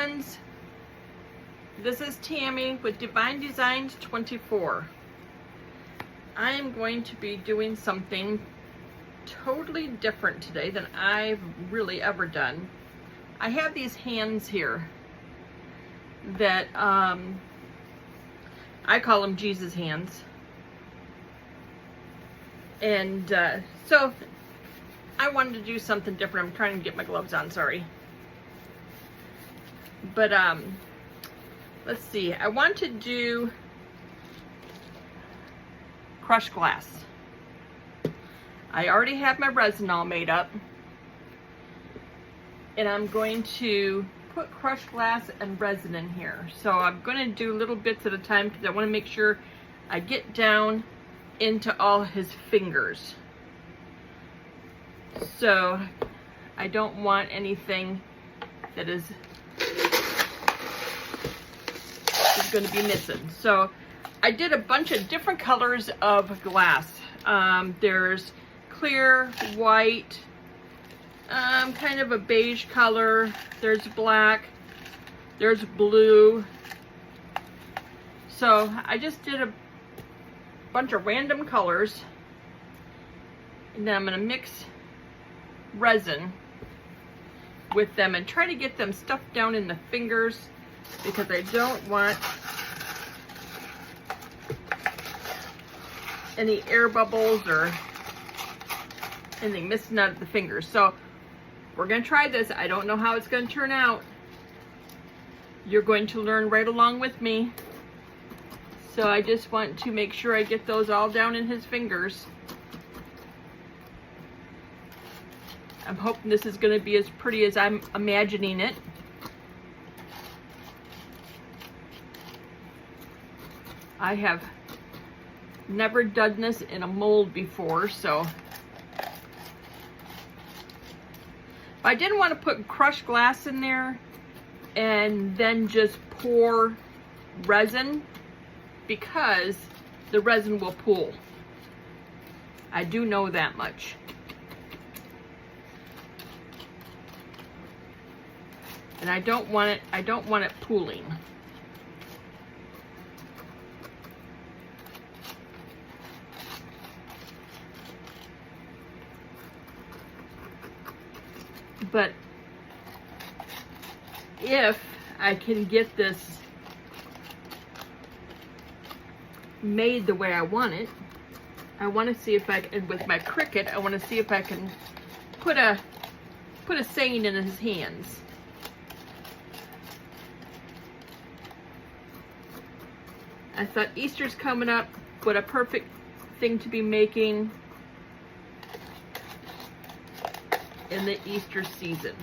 friends, this is Tammy with Divine Designs 24. I am going to be doing something totally different today than I've really ever done. I have these hands here that I call them Jesus hands. And so I wanted to do something different. I'm trying to get my gloves on, sorry. But let's see. I want to do crushed glass. I already have my resin all made up. And I'm going to put crushed glass and resin in here. So I'm going to do little bits at a time because I want to make sure I get down into all his fingers. So I don't want anything that is going to be missing. So I did a bunch of different colors of glass. There's clear, white, kind of a beige color. There's black. There's blue. So I just did a bunch of random colors. And then I'm going to mix resin with them and try to get them stuffed down in the fingers because I don't want any air bubbles or anything missing out of the fingers. So we're going to try this. I don't know how it's going to turn out. You're going to learn right along with me. So I just want to make sure I get those all down in his fingers. I'm hoping this is going to be as pretty as I'm imagining it. I have never done this in a mold before, so I didn't want to put crushed glass in there and then just pour resin because the resin will pool. I do know that much. And I don't want it pooling. But if I can get this made the way I want it, I want to see if I can, with my Cricut, I want to see if I can put a saying in his hands. I thought Easter's coming up, what a perfect thing to be making in the Easter season.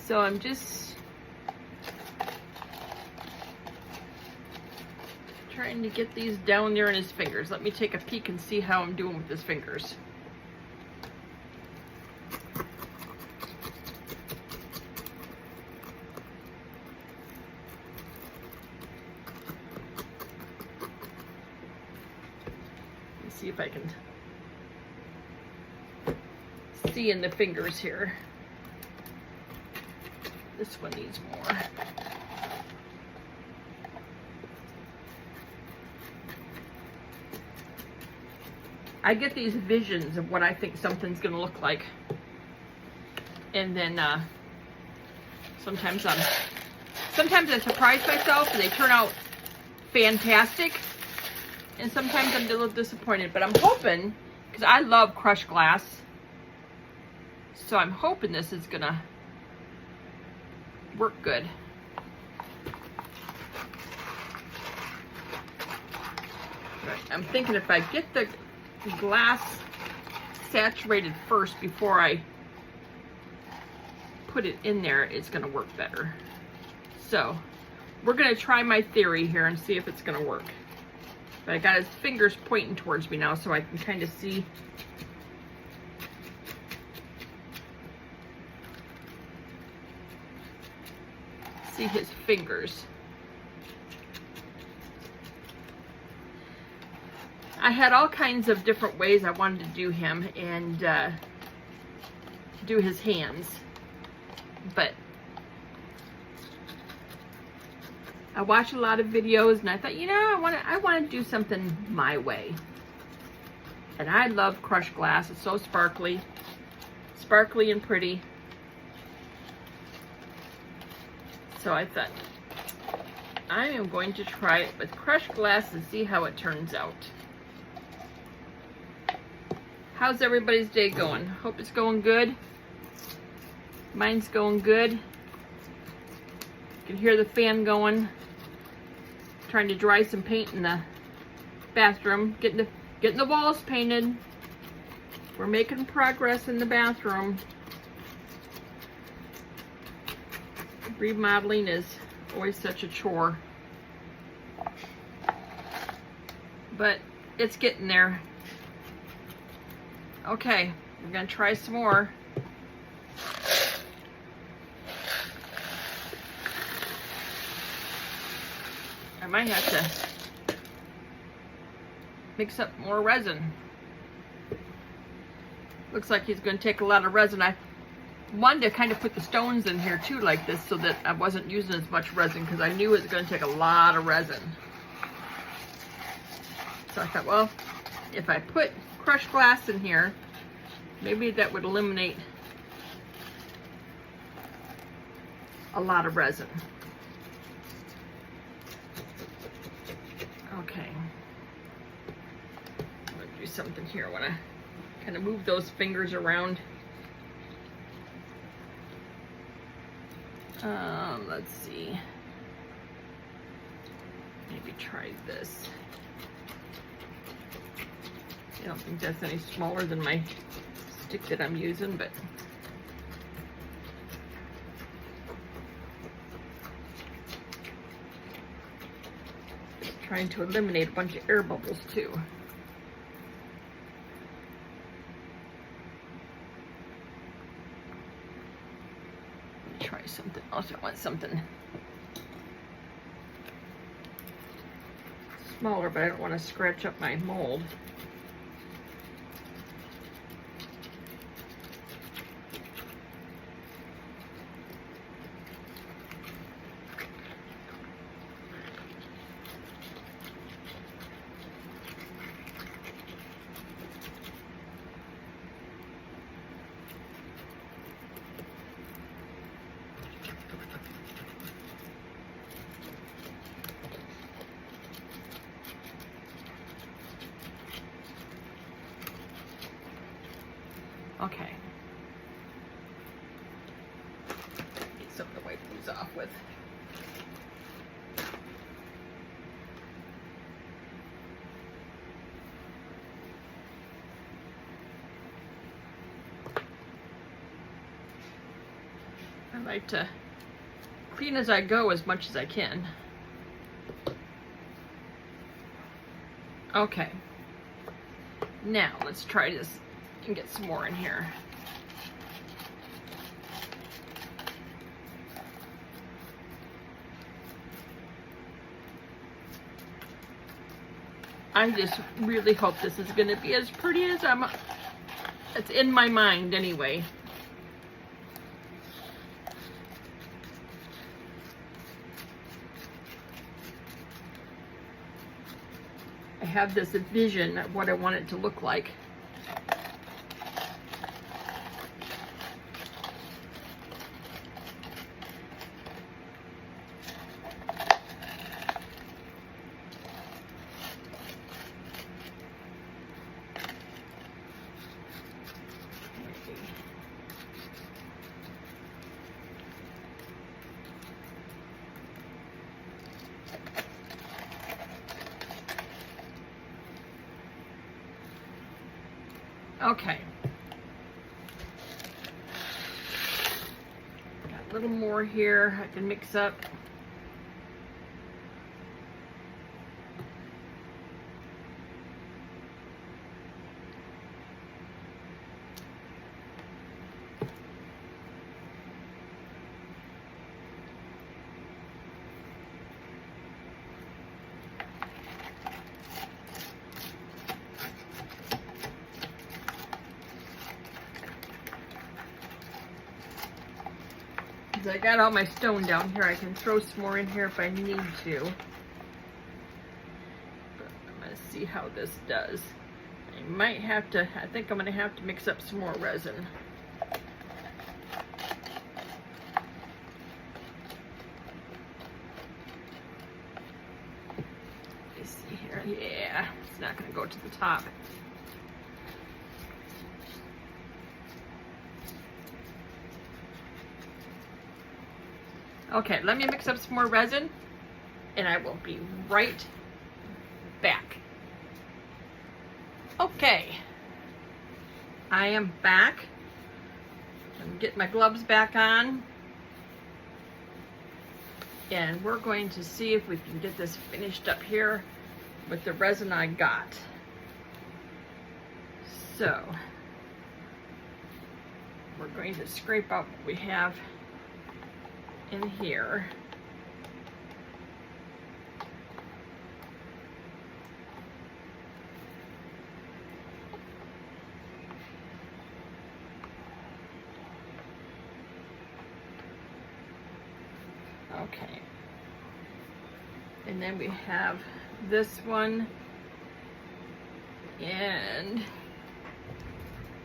So I'm just trying to get these down there in his fingers. Let me take a peek and see how I'm doing with his fingers. See if I can see in the fingers here. This one needs more. I get these visions of what I think something's gonna look like. And then sometimes I surprise myself and they turn out fantastic. And sometimes I'm a little disappointed, but I'm hoping, because I love crushed glass, so I'm hoping this is gonna work good. Right. I'm thinking if I get the glass saturated first before I put it in there, it's gonna work better. So we're gonna try my theory here and see if it's gonna work. But I got his fingers pointing towards me now so I can kind of see. See his fingers. I had all kinds of different ways I wanted to do him, and do his hands. But I watch a lot of videos and I thought, you know, I want to do something my way. And I love crushed glass. It's so sparkly and pretty. So I thought, I am going to try it with crushed glass and see how it turns out. How's everybody's day going? Hope it's going good. Mine's going good. You can hear the fan going. Trying to dry some paint in the bathroom. Getting the walls painted. We're making progress in the bathroom. Remodeling is always such a chore. But it's getting there. Okay, we're gonna try some more. I might have to mix up more resin. Looks like he's going to take a lot of resin. I wanted to kind of put the stones in here too like this so that I wasn't using as much resin because I knew it was going to take a lot of resin. So I thought, well, if I put crushed glass in here, maybe that would eliminate a lot of resin. Okay, I'm going to do something here. I want to kind of move those fingers around. Let's see. Maybe try this. I don't think that's any smaller than my stick that I'm using, but just trying to eliminate a bunch of air bubbles too. Try something else. I want something smaller, but I don't want to scratch up my mold. Okay. Get something to wipe these off with. I like to clean as I go as much as I can. Okay. Now let's try this and get some more in here. I just really hope this is going to be as pretty as it's in my mind anyway. I have this vision of what I want it to look like. Okay. Got a little more here I can mix up. I got all my stone down here. I can throw some more in here if I need to. But I'm going to see how this does. I might have to, I think I'm going to have to mix up some more resin. Let's see here. Yeah, it's not going to go to the top. Okay, let me mix up some more resin, and I will be right back. Okay, I am back. I'm getting my gloves back on, and we're going to see if we can get this finished up here with the resin I got. So, we're going to scrape out what we have in here. Okay. And then we have this one, and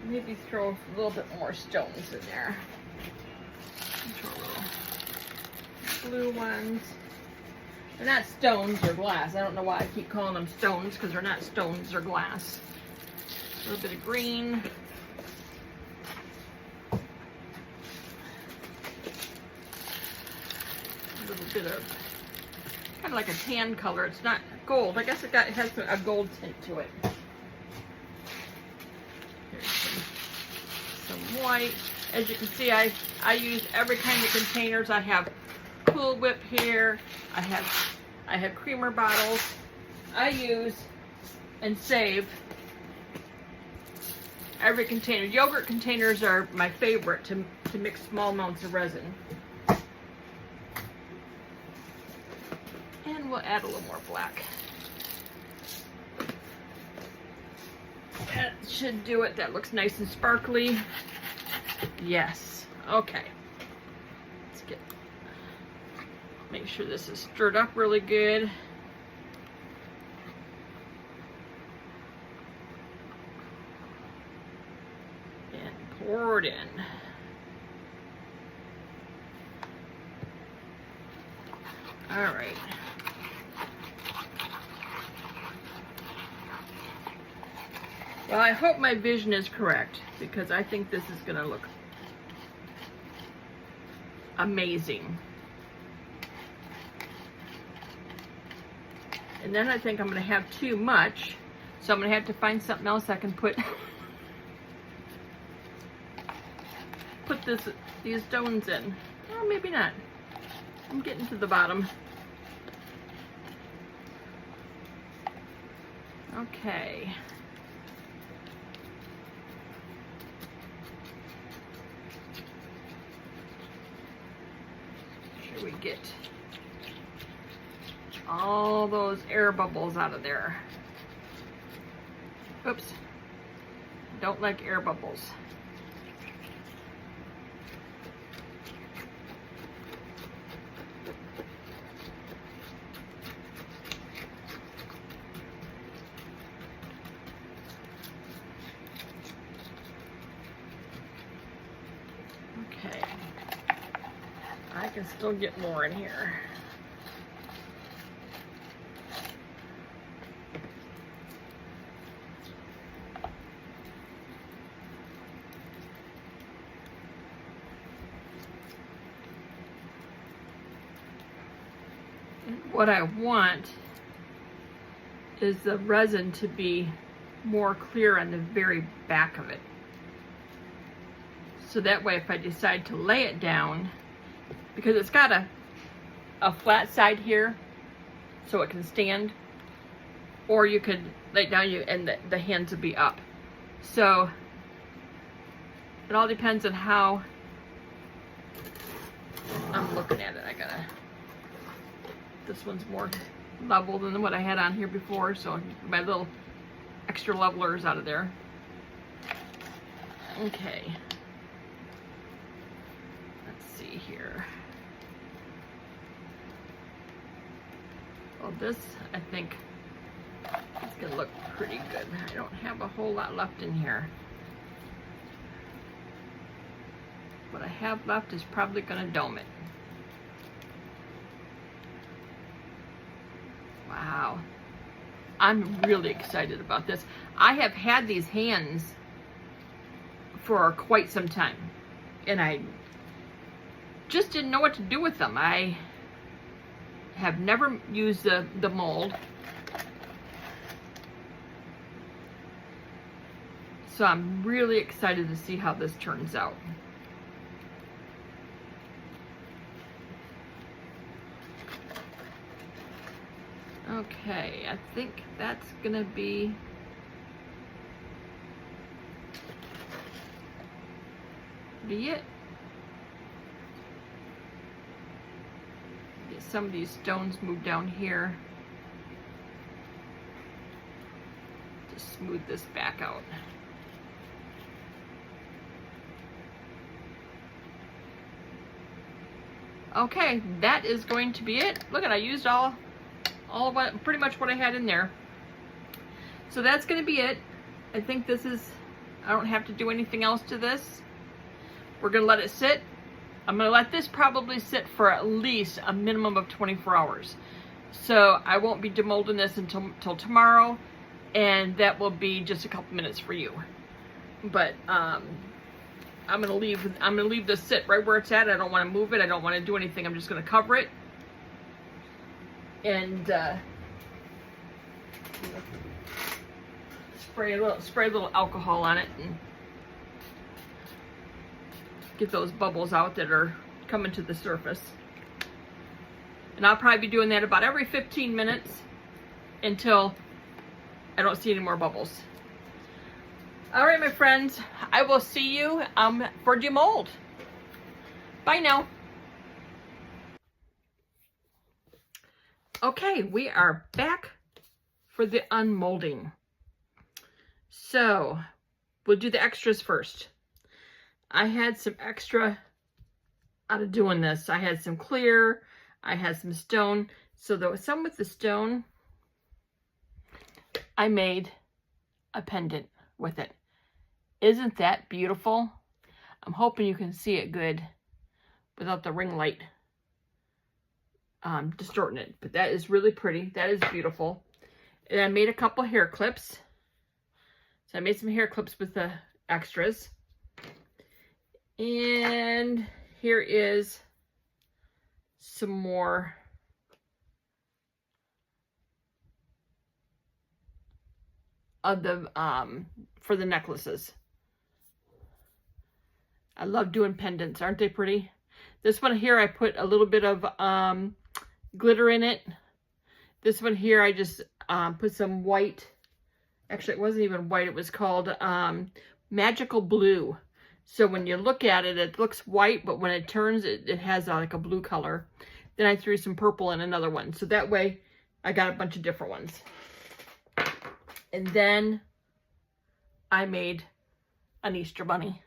maybe throw a little bit more stones in there. Throw a little blue ones. They're not stones, they're glass. I don't know why I keep calling them stones, because they're not stones, they're glass. A little bit of green. A little bit of kind of like a tan color. It's not gold. I guess it has a gold tint to it. Here's some white. As you can see, I use every kind of containers. I have Cool Whip here. I have creamer bottles. I use and save every container. Yogurt containers are my favorite to mix small amounts of resin. And we'll add a little more black. That should do it. That looks nice and sparkly. Yes. Okay. Make sure this is stirred up really good. And pour it in. All right. Well, I hope my vision is correct, because I think this is going to look amazing. And then I think I'm going to have too much, so I'm going to have to find something else I can put these stones in. Or maybe not. I'm getting to the bottom. Okay. Make sure we get all those air bubbles out of there. Oops. Don't like air bubbles. Okay. I can still get more in here. What I want is the resin to be more clear on the very back of it. So that way if I decide to lay it down, because it's got a flat side here so it can stand, or you could lay it down and the hands would be up. So it all depends on how I'm looking at it. This one's more level than what I had on here before, so my little extra levelers out of there. Okay. Let's see here. Well, this, I think, is going to look pretty good. I don't have a whole lot left in here. What I have left is probably going to dome it. Wow. I'm really excited about this. I have had these hands for quite some time, and I just didn't know what to do with them. I have never used the mold. So I'm really excited to see how this turns out. Okay, I think that's gonna be it. Get some of these stones moved down here. Just smooth this back out. Okay, that is going to be it. Look at, I used all of what, pretty much what I had in there. So that's going to be it. I think this is, I don't have to do anything else to this. We're going to let it sit. I'm going to let this probably sit for at least a minimum of 24 hours. So I won't be demolding this until tomorrow, and that will be just a couple minutes for you. But I'm gonna leave this sit right where it's at. I don't want to move it. I don't want to do anything. I'm just going to cover it and spray a little alcohol on it and get those bubbles out that are coming to the surface. And I'll probably be doing that about every 15 minutes until I don't see any more bubbles. All right, my friends, I will see you for demold. Bye now. Okay, we are back for the unmolding. So we'll do the extras first. I had some extra out of doing this. I had some clear, I had some stone. So there was some with the stone. I made a pendant with it. Isn't that beautiful? I'm hoping you can see it good without the ring light distorting it. But that is really pretty. That is beautiful. And I made a couple hair clips. So I made some hair clips with the extras. And here is some more of the for the necklaces. I love doing pendants. Aren't they pretty? This one here, I put a little bit of glitter in it. This one here, I just put some white. Actually, it wasn't even white. It was called Magical Blue. So when you look at it, it looks white, but when it turns, it has like a blue color. Then I threw some purple in another one. So that way, I got a bunch of different ones. And then I made an Easter bunny.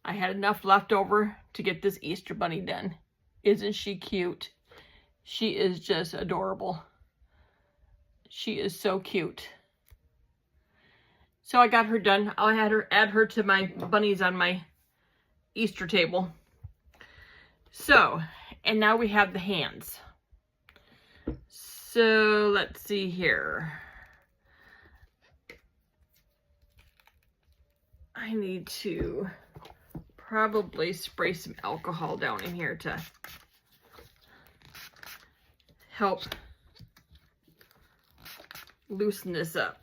I had enough left over to get this Easter bunny done. Isn't she cute? She is just adorable. She is so cute. So I got her done. I'll add her to my bunnies on my Easter table. So, and now we have the hands. So let's see here. I need to probably spray some alcohol down in here to help loosen this up,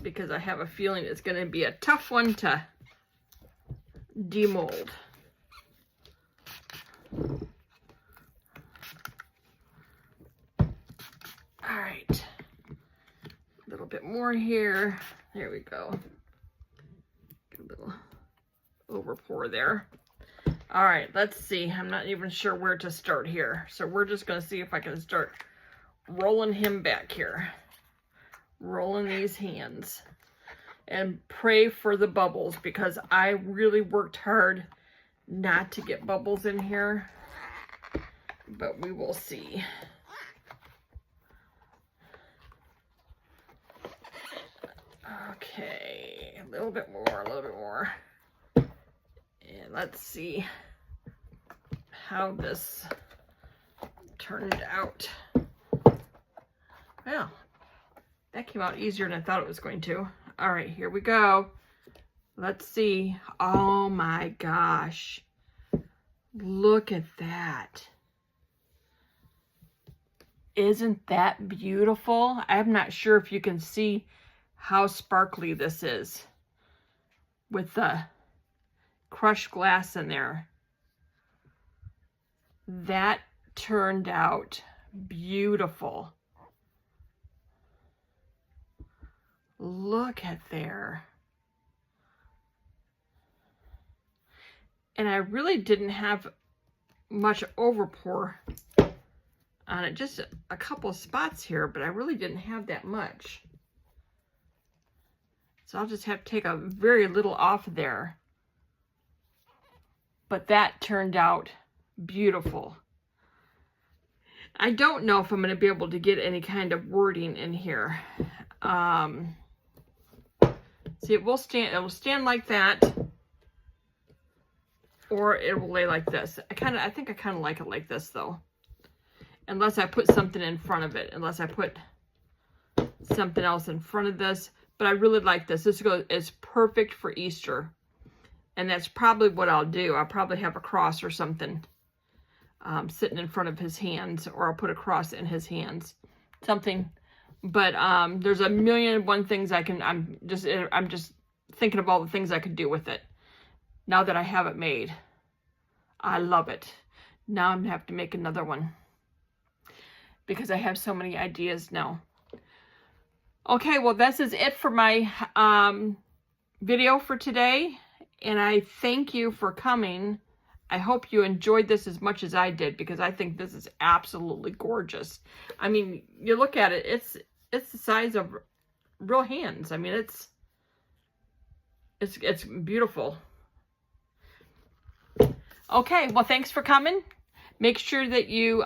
because I have a feeling it's going to be a tough one to demold. All right, a little bit more here. There we go. Get a little over pour there. All right, let's see. I'm not even sure where to start here. So we're just going to see if I can start rolling him back here. Rolling these hands. And pray for the bubbles, because I really worked hard not to get bubbles in here, but we will see. Okay, a little bit more, a little bit more. And let's see how this turned out. Well, that came out easier than I thought it was going to. All right, here we go. Let's see. Oh my gosh. Look at that. Isn't that beautiful? I'm not sure if you can see how sparkly this is with the crushed glass in there. That turned out beautiful. Look at there. And I really didn't have much overpour on it, just a couple spots here, but I really didn't have that much. So I'll just have to take a very little off there. But that turned out beautiful. I don't know if I'm going to be able to get any kind of wording in here. See, it will stand like that, or it will lay like this. I think I kind of like it like this though. Unless I put something in front of it, unless I put something else in front of this. But I really like this. This is perfect for Easter. And that's probably what I'll do. I'll probably have a cross or something sitting in front of his hands, or I'll put a cross in his hands. Something. But there's a million and one things I'm just thinking of all the things I could do with it. Now that I have it made. I love it. Now I'm going to have to make another one, because I have so many ideas now. Okay, well, this is it for my video for today. And I thank you for coming. I hope you enjoyed this as much as I did, because I think this is absolutely gorgeous. I mean, you look at it, it's the size of real hands. I mean, it's beautiful. Okay, well, thanks for coming. Make sure that you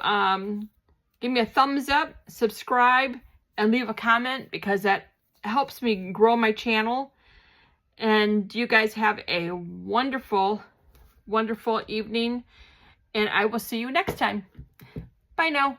give me a thumbs up, subscribe, and leave a comment, because that helps me grow my channel. And you guys have a wonderful, wonderful evening, and I will see you next time. Bye now.